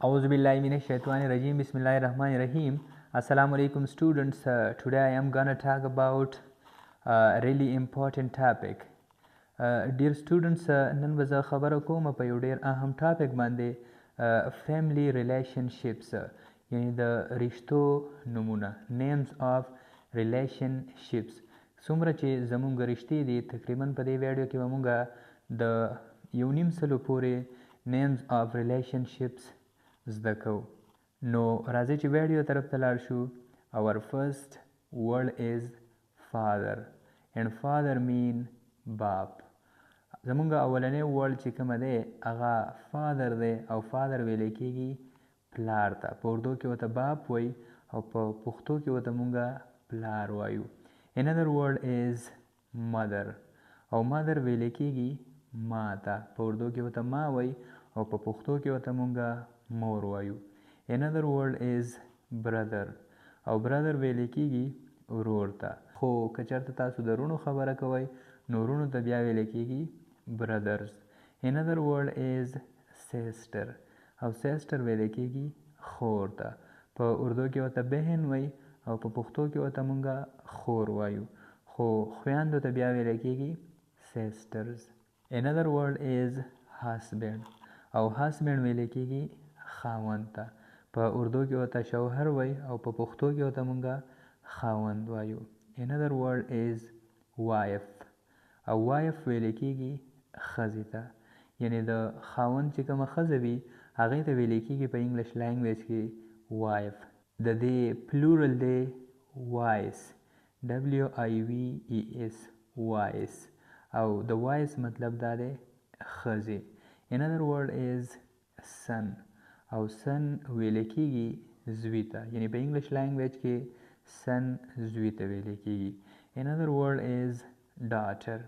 Auzubillahiminash-shaytanir-rajim. Bismillahir-rahmanir-rahim. Assalamu alaikum students. Today I am gonna talk about a really important topic. Dear students, نن به زه خبره کوم په یو ډیر اهم ټاپک باندې family relationships یعنی د رشتو نمونه names of relationships. څومره چې زمونږ رشتې دي تقریبا په دې ویډیو کې به مونږ د یو نیم سلو پورې names of relationships زده کوو. نو راځئ چې ویډیو طرف ته لاړ شو. Our first word is father and father mean باپ. زمونږ اولنی ورډ چې کومه دی هغه فادر دی او فادر ویلی کېږي پلار ته. په اردو کې ورته باپ وایي او په پښتو کې ورته مونږ پلار وایو. Another word is mother او mother ویلی کېږي ما ته. په اردو کې ورته ما وایي او په پښتو کې ورته مونږ مور وایو. Another word is brother او brother ویلی کېږي ورور ته. خو که چېرته تاسو د وروڼو خبره کوئ نو وروڼو ته بیا ویلی کېږي brothers. Another word is sister او sister ویلی کېږي خور ته. په اردو کې ورته بهن وایي او په پښتو کې ورته مونږ خور وایو. خو خویندو ته بیا ویلی کېږي sisters. Another word is husband او husband ویلی کېږي خاوند ته. په اردو کې ورته شوهر وایي او په پښتو کې ورته مونږ خاوند وایو. Another word is wife او wife ویلی کېږي ښځې ته. یعنی د خاوند چې کومه ښځه وي هغې ته ویلی کېږي په انګلیش لینګویج کې wife. د دې پلورل دی wives WIVES wives او د wives مطلب دا دی ښځې. Another word is son او son ویلی کېږي زوی ته. یعنی په انګلیش لینګویج کې son زوی ته ویلی کېږي. Another word is daughter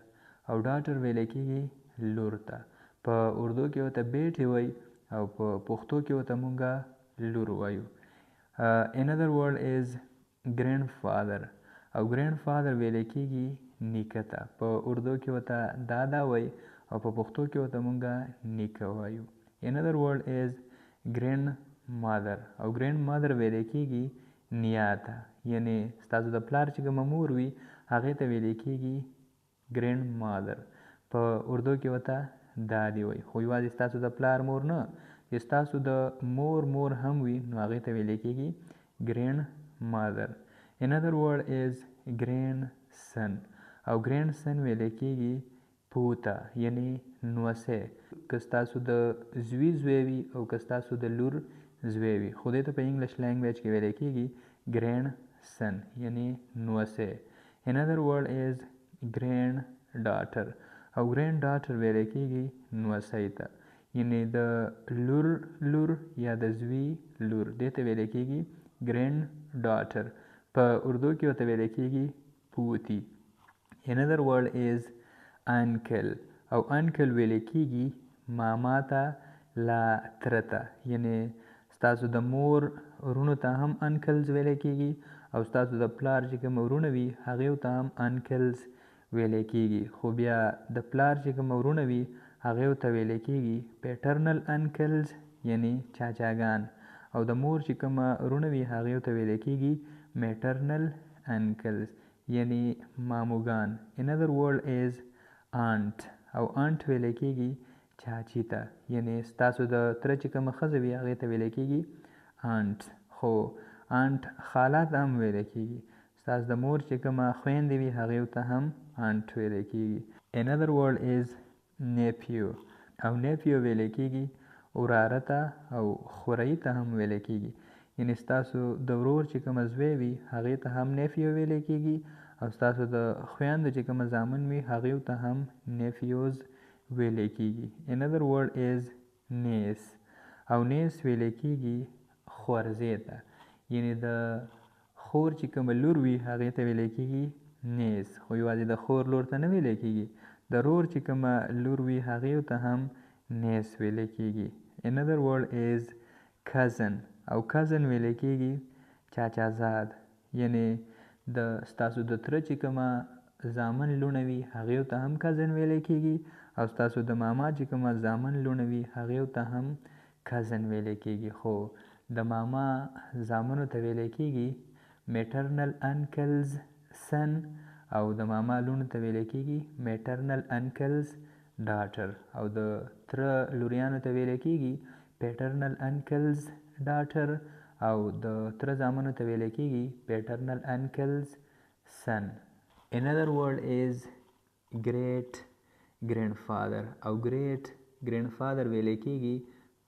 او daughter ویلی کېږي لور ته. په اردو کې ورته بیټې وایي او په پښتو کې ورته مونږ لور وایو. Another word is grandfather او grandfather ویلی کېږي نیکه ته. په اردو کې ورته دادا وایي او په پښتو کې ورته مونږ نیکه وایو. Another word is grandmother او grandmother ویلی کېږي نیا ته. یعنی ستاسو د پلار چې کومه مور وي هغې ته ویلی کېږي grandmother. په اردو کې ورته دادی وایي. خو یوازې ستاسو د پلار مور نه چې ستاسو د مور هم وي نو هغې ته ویلی کېږي grandmother. Another word is grandson او grandson ویلی کېږي پوته یعنی نوسی. که ستاسو د زوی زوی وي او که ستاسو د لور زوی وي خو دې ته په انګلیش لینګویج کې ویلی کېږي grandson یعنی نوسی. Another word is granddaughter او granddaughter ویلی کېږي نوسی ته. یعنی د لور یا د زوی لور دې ته ویلی کېږي granddaughter. په اردو کې ورته ویلی کېږي پوتی. Another word is uncle او uncle ویلی کېږي ماما ته لا تره ته. یعنی ستاسو د مور ورونو ته هم uncles ویلی کېږي او ستاسو د پلار چې کوم ورونه وي هغې ته هم uncles ویلی کېږي. خو بیا د پلار چې کوم ورونه وي هغې ته ویلی کېږي paternal uncles یعنی چاچاګان او د مور چې کومه ورونه وي هغې ته ویلی کېږي maternal uncles یعنی ماموګان. Another word is aunt او aunt ویلی کېږي چاچی ته. یعنی ستاسو د تره چې کومه ښځه وي هغې ته ویلی کېږي aunt. خو aunt خاله ته هم ویلی کېږي. ستاسو د مور چې کومه خویندې وي هغې ته هم aunt ویلی کېږي. Another word is nephew او nephew ویلی کېږي وراره ته او خورئي ته هم ویلی کېږي. یعنی ستاسو د ورور چې کومه زوی وي هغې ته هم nephew ویلی کېږي او ستاسو د خویندو چې کومه زامن وي هغې ته هم nephews ویلی کېږي. Another word is niece او niece ویلی کېږي خورزې ته. یعنی د خور چې کومه لور وي هغې ته ویلی کېږي niece. خو یوازې د خور لور ته نه ویلی کېږي د رور چې کومه لور وي هغې ته هم niece ویلی کېږي. Another word is cousin او cousin ویلی کېږي چاچازاد. یعنی د ستاسو د تره چې کومه زامن لوڼه وي هغې ته هم cousin ویلی کېږي او ستاسو د ماما چې کومه زامن لوڼه وي هغې ته هم کزن ویل کېږي. خو د ماما زامنو ته ویل کېږي میټرنل انکلز سن او د ماما لوڼو ته ویل کېږي میټرنل انکلز ډاټر او د تره لوریانو ته ویل کېږي پیټرنل انکلز ډاټر او د تره زامنو ته ویل کېږي پیټرنل انکلز سن. Another word is great grandfather او great grandfather ویل کېږي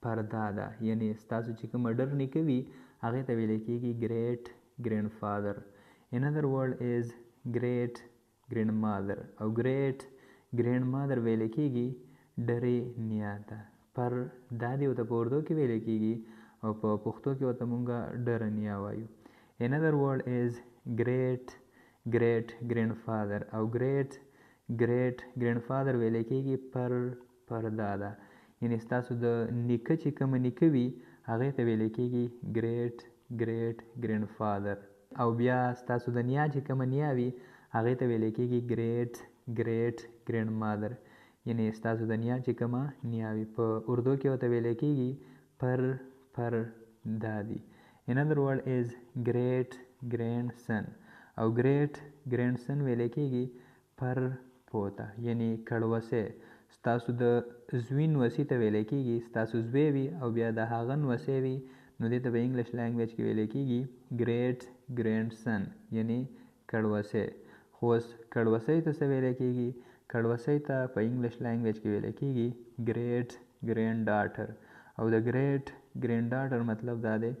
پردادا، یعنی ستاسو چې کوم ډر نیکه وي هغې ته ویل کېږي great grandfather. Another word is great grandmother او great grandmother ویل کېږي ډرې نیا ته. پر دادی ورته په اردو کې ویل کېږي او په پښتو کې ورته مونږ ډره نیا وایو. Another word is great great grandfather او great great grandfather ویل کېږي پر دادا، یعنی ستاسو د نیکه چې کوم نیکه وي هغې ته ویل کېږي great great grandfather. او بیا ستاسو د نیا چې کومه نیا وي هغې ته ویل کېږي great great grandmother، یعنی ستاسو د نیا چې کومه نیا وي په اردو کې ورته ویل کېږي پر دادی. Another word is great grandson او great grandson ویل کېږي پر پوته، یعنی کړوسی. ستاسو د زوی نوسي ته ویل کېږي ستاسو زوی وي او بیا د هغه نوسی وي نو دې ته په انګلیش لینګویج کې ویل کېږي great grandson یعنی کړوسی. خو اوس کړوسی ته څه ویل کېږي؟ کړوسی ته په انګلیش لینګویج کې ویل کېږي great granddaughter او د great granddaughter مطلب دا دی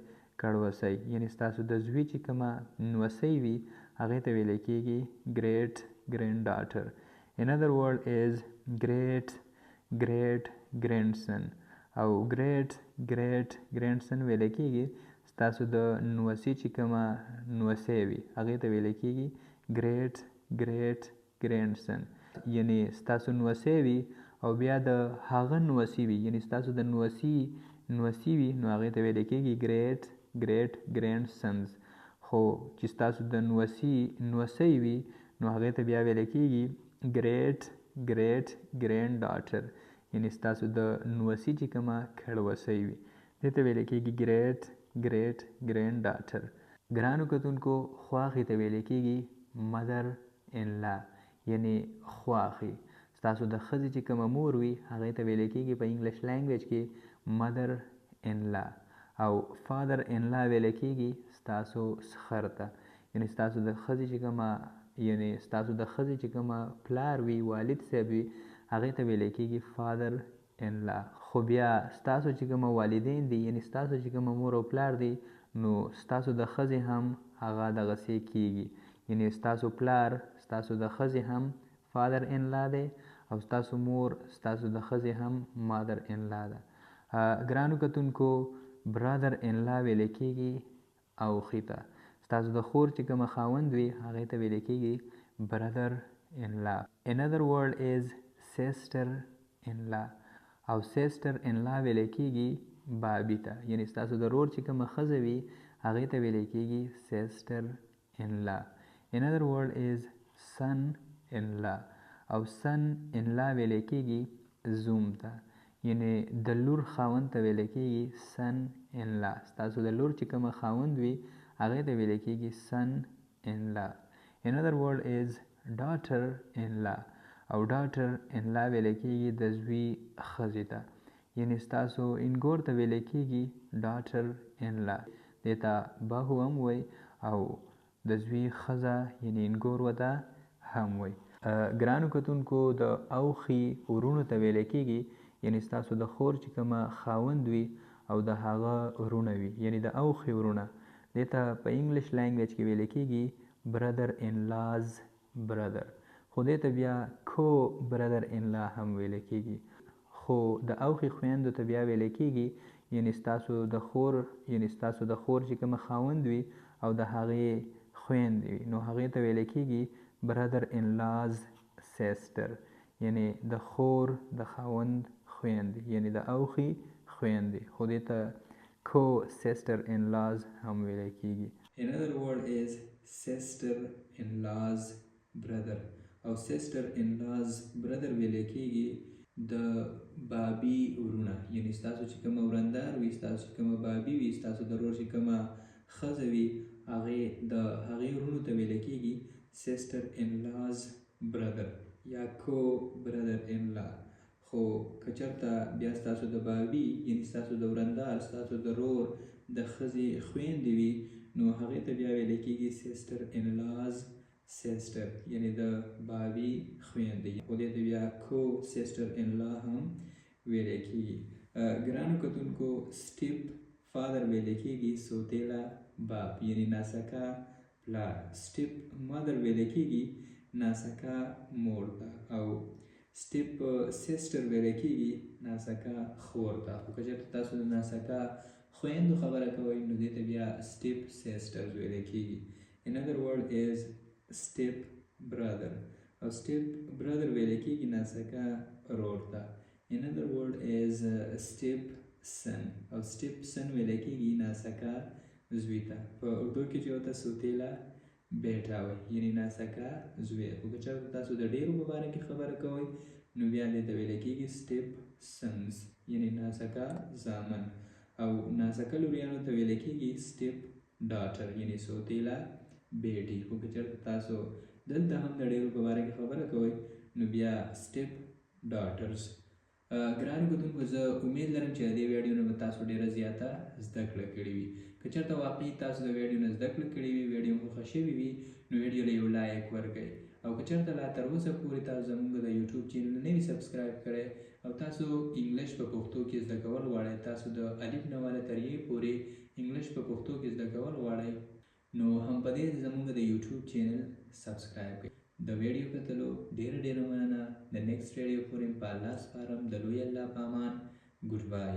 کړوسی، یعنی ستاسو د زوی چې کومه نوسی وي هغې ته ویل کېږي great granddaughter. Another word is great great grandson او great great grandson ویل کېږي ستاسو د نوسي چې کومه نوسی وي هغې ته ویل کېږي great great grandson، یعنی ستاسو نوسی وي او بیا د هغه نوسي وي، یعنی ستاسو د نوسي وي نو هغې ته ویل کېږي great great grandsons. خو چې ستاسو د نوسۍ وي نو هغې ته بیا ویل کېږي great great granddaughter، یعنی ستاسو د نوسي چې کومه کړوسی وي دې ته ویل کېږي great great granddaughter. ګرانو کتونکو خواښې ته ویل کېږي mother in law، یعنی خواښې. ستاسو د ښځې چې کومه مور وي هغې ته ویل کېږي په انګلیش لینګویج کې mother in law او father in law ویل کېږي ستاسو سخر ته، یعنی ستاسو د ښځې چې کومه پلار وي والد صاحب وي هغې ته ویل کېږي father in law. خو بیا ستاسو چې کومه والدین دي یعنی ستاسو چې کومه مور او پلار دي نو ستاسو د ښځې هم هغه دغسې کېږي، یعنی ستاسو پلار ستاسو د ښځې هم father in law دی او ستاسو مور ستاسو د ښځې هم mother in law ده. ګرانو کتونکو brother in law ویل کېږي اوښي ته. ستاسو د خور چې کومه خاوند وي هغې ته ویل کېږي brother in law. Another word is sister in law او sister in law ویل کېږي بابي ته، یعنی ستاسو د رور چې کومه ښځه وي هغې ته ویل کېږي sister in law. Another word is son in law او son in law ویل کېږي زوم ته، یعنی د لور خاوند ته ویل کېږي son in law. ستاسو د لور چې کومه خاوند وي هغې ته ویل کېږي son in law. Another word is daughter in law او daughter in law ویل کېږي د زوی ښځې ته، یعنی ستاسو انګور ته ویل کېږي daughter in law، دې ته بهو هم وایي او د زوی ښځه یعنی انګور ورته هم وایي. ګرانو کتونکو د اوښي ورونو ته ویل کېږي، یعنی ستاسو د خور چې کومه خاوند وي او د هغه ورونه وي یعنی د اوښي ورونه، دې ته په انګلیش لینګویج کې ویل کېږي brother in laws brother، خو دې ته بیا co brother in law هم ویل کېږي. خو د اوښي خویندو ته بیا ویل کېږي یعنی ستاسو د خور چې کومه خاوند وي او د هغې خویندې وي نو هغې ته ویل کېږي brother in laws sister، یعنی د خور د خاوند خویندې یعنی د اوښي خویندې، خو دې ته co sister in laws هم ویل کېږي. Another word is sister in laws brother او sister in laws brother ویل کېږي د بابي ورونه، یعنی ستاسو چې کومه ورندار وي، ستاسو چې کومه بابي وي، ستاسو د ورور چې کومه ښځه وي، هغې ورونو ته ویل کېږي سیسټر ان لاز برادر یا کو برادر ان لا. خو که چېرته بیا ستاسو د بابي یعنی ستاسو د ورندار، ستاسو د ورور د ښځې خویندې وي، نو هغې ته بیا ویل کېږي سیسټر ان لاز سیسټر، یعنی د بابي خویندې، خو دې ته بیا کو سیسټر ان لا هم ویل کېږي. ګرانو کتونکو، سټیپ فادر ویل کېږي سوتیلا باپ، یعنی ناسکا پلار. سټیپ مادر ویل کېږي ناسکا مور ته، او سټیپ سیسټر ویل کېږي ناسکا خور ته. خو که چېرته تاسو د ناسکا خویندو خبره کوئ، نو دې ته بیا سټیپ سیسټرز ویل کېږي. another word is step brother، او step brother ویل کېږي ناسکا رور ته. another word is step son، او step son ویل کېږي ناسکا زوی ته. په اردو کې چې ورته سوتیلا بیټا وایي، یعنی ناسکا زوی. خو که چېرته تاسو د ډېرو په باره کې خبره کوئ، نو بیا دې ته ویل کېږي step sons، یعنی ناسکا زامن. او ناسکا لوریانو ته ویل کېږي step daughter، یعنی سوتیلا بیټي. خو که چېرته تاسو دلته هم د ډېرو په باره کې خبره کوئ، نو بیا step daughters. ګرانو کتونکو، زه امید لرم چې د دې ویډیو نه به تاسو ډېره زیاته زده کړه کړې وي. که چېرته واقعي تاسو د ویډیو نه زده کړه کړې وي، ویډیو مو خوښه شوې وي، نو ویډیو له یو لایک ورکړئ. او که چېرته لا تر اوسه پورې تاسو زموږ د یوټیوب چینل نه وي سبسکرایب کړی، او تاسو انګلیش په پښتو کې زده کول غواړئ، تاسو د الف نه واله تر یې پورې انګلیش په پښتو کې زده کول غواړئ، نو هم په دې زموږ د یوټیوب چینل سبسکرایب کړئ. د ویډیو کتلو ډېره مننه. د نیکسټ ویډیو پورې په الله سپارم. د لوی الله په امان. ګډ بای.